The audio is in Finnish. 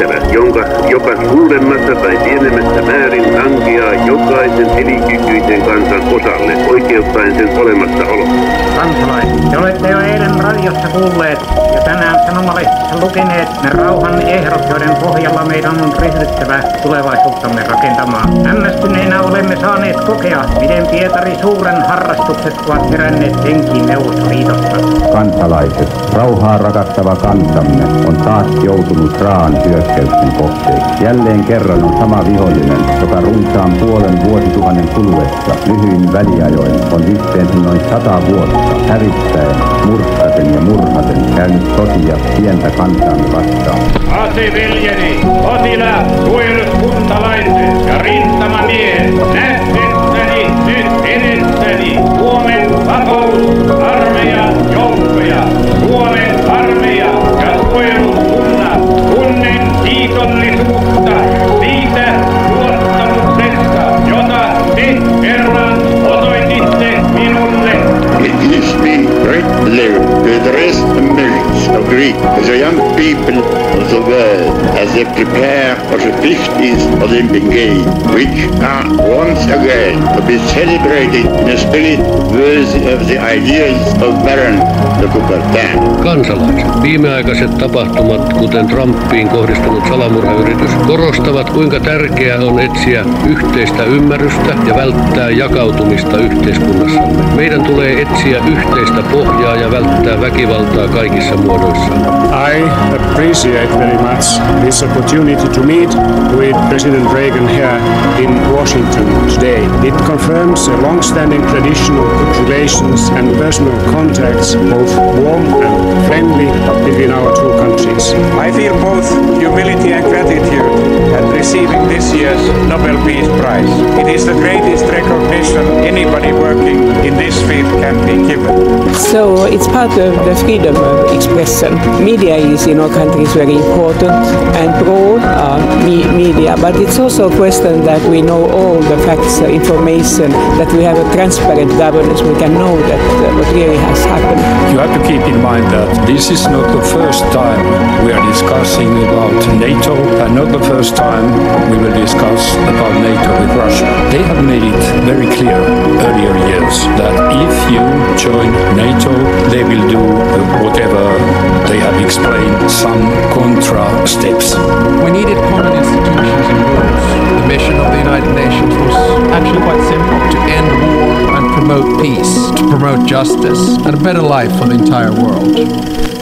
tehtävä, joka suuremmassa tai pienemmässä määrin lankeaa jokaisen elinkykyisen kansan osalle oikeuttaen sen olemassaoloa. Kansalaiset, te olette jo eilen radiossa kuulleet ja tänään sanomalehdessä lukeneet ne rauhan ehdot, joiden pohjalla meidän on ryhdyttävä tulevaisuuttamme rakentamaan. Hämmästyneinä olemme saaneet kokea, miten Pietari Suuren harrastukset ovat heränneet henkiin Neuvostoliitossa. Kansalaiset, rauhaa rakastava kansamme on taas joutunut raan hyökkäyksen kohteeksi. Jälleen kerran on sama vihollinen, joka runsaan puolen vuosituhannen kuluessa lyhyin väliajoin on yhteensä noin 100 vuotta hävittäen, murskaten ja murhaten käynyt sotia pientä kansaamme vastaan. Aseveljeni, potilaat, suojeluskuntalaiset ja rintamamiehet, nähdessäni nyt edessäni Suomen vapausarmeijan joukkoja, Suomen armeija ja suojeluskunnat, tunnen kiitollisuutta siitä luottamuksesta, jota te kerran osoititte minulle. It gives me great pleasure to address the millions of Greek, the young people of the world, as they prepare for the 50th Olympic Games, which are once again to be celebrated in a spirit worthy of the ideals of Baron de Coubertin. Kansalaiset, viimeaikaiset tapahtumat, kuten Trumpiin kohdistunut salamurhayritys, korostavat, kuinka tärkeää on etsiä yhteistä ymmärrystä ja välttää jakautumista yhteiskunnassamme. Meidän tulee etsiä yhteistä pohjaa ja välttää väkivaltaa kaikissa muodoissaan. I appreciate very much this opportunity to meet with President Reagan here in Washington today. It confirms a long-standing tradition of good relations and personal contacts, both warm and friendly, between our two countries. I feel both humility and gratitude at receiving this year's Nobel Peace Prize. It is the greatest recognition anybody working in this field can be given. So it's part of the freedom of expression. Media is in our countries very important and broad media, but it's also a question that we know all the facts, information, that we have a transparent governance. We can know that what really has happened. You have to keep in mind that this is not the first time we are discussing about NATO, and not the first time we will discuss about NATO with Russia. They have made it very clear earlier years that if you join NATO, they will do whatever they have explained, some contra steps. We needed common institutions and rules. The mission of the United Nations was actually quite simple: to end war and promote peace, to promote justice and a better life for the entire world.